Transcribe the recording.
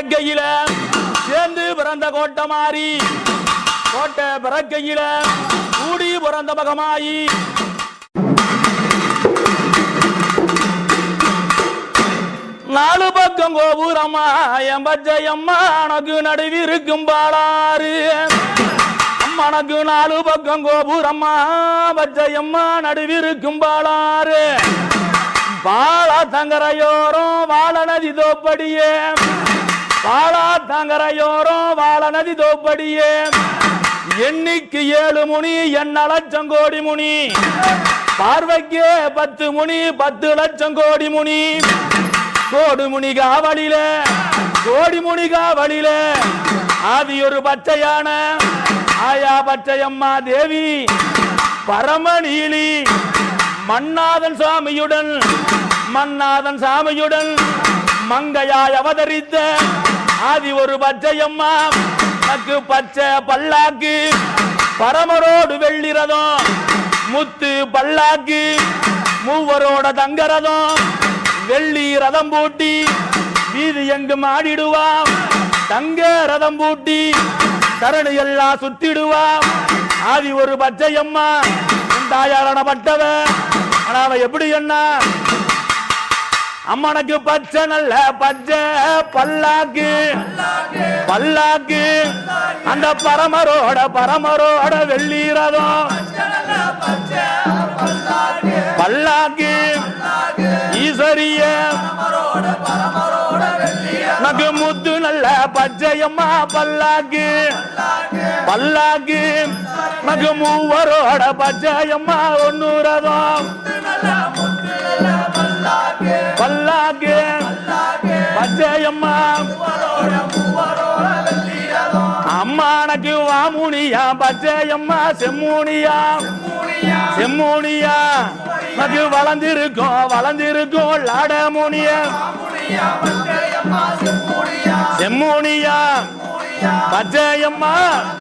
பிறக்கையில சேர்ந்து பிறந்த கோட்டை மாறி கோட்டை பிறக்கையில கூடி பிறந்த மகமாயி நாலு பக்கம் கோபுரம்மா என் பச்சையம்மா உனக்கு நடுவிருக்கும் பாலாறு அம்மனக்கு நாலு பக்கம் கோபுரம்மா பச்சையம்மா நடுவிருக்கும் பாலாறு பாலா தங்கரையோரம் வாழ நதி தோப்படியே பாலா தங்கரையோரம் வாழ நதி தோப்படியே எண்ணிக்கு 7 முனி என்ன லட்சம் கோடி முனி பார்வைக்கு 10 முனி 10 லட்சம் கோடி முனி கோடி முனி காவலில கோடி முனி காவலில ஆதி ஒரு பச்சையான ஆயா பச்சையம்மா தேவி பரமநீலி மன்னாதன் சாமியுடன் மங்கையாய் அவதரித்த ஆதி ஒரு பச்சையம்மா நக்கு பச்சை பல்லாக்கு பரமரோடு வெள்ளி ரதம் முத்து பல்லாக்கு மூவரோட தங்கரதம் வெள்ளி ரதம் பூட்டி வீதி எங்கும் ஆடிடுவாம் தங்க ரதம் பூட்டி தரணி எல்லாம் சுத்திடுவாம் ஆதி ஒரு பச்சையம்மா தாயாரான பட்டவ ஆனா அவ எப்படி என்ன அம்மனுக்கு பச்சை நல்ல பச்சை பல்லாக்கு பல்லாக்கு அந்த பரமரோட வெள்ளி ரதம் பல்லாக்கு ஈஸ்வரிய நகு முத்து நல்ல பச்சையம்மா பல்லாக்கு பல்லாக்கு நகு மூவரோட பச்சையம்மா ஒன்னு ரதம் பல்லாக்கு பச்சையம்மா அம்மானக்கு வாமுனியா பச்சையம்மா செம்மூனியா நகு வளர்ந்திருக்கும் லாடமுனிய செம்மூனியா பச்சையம்மா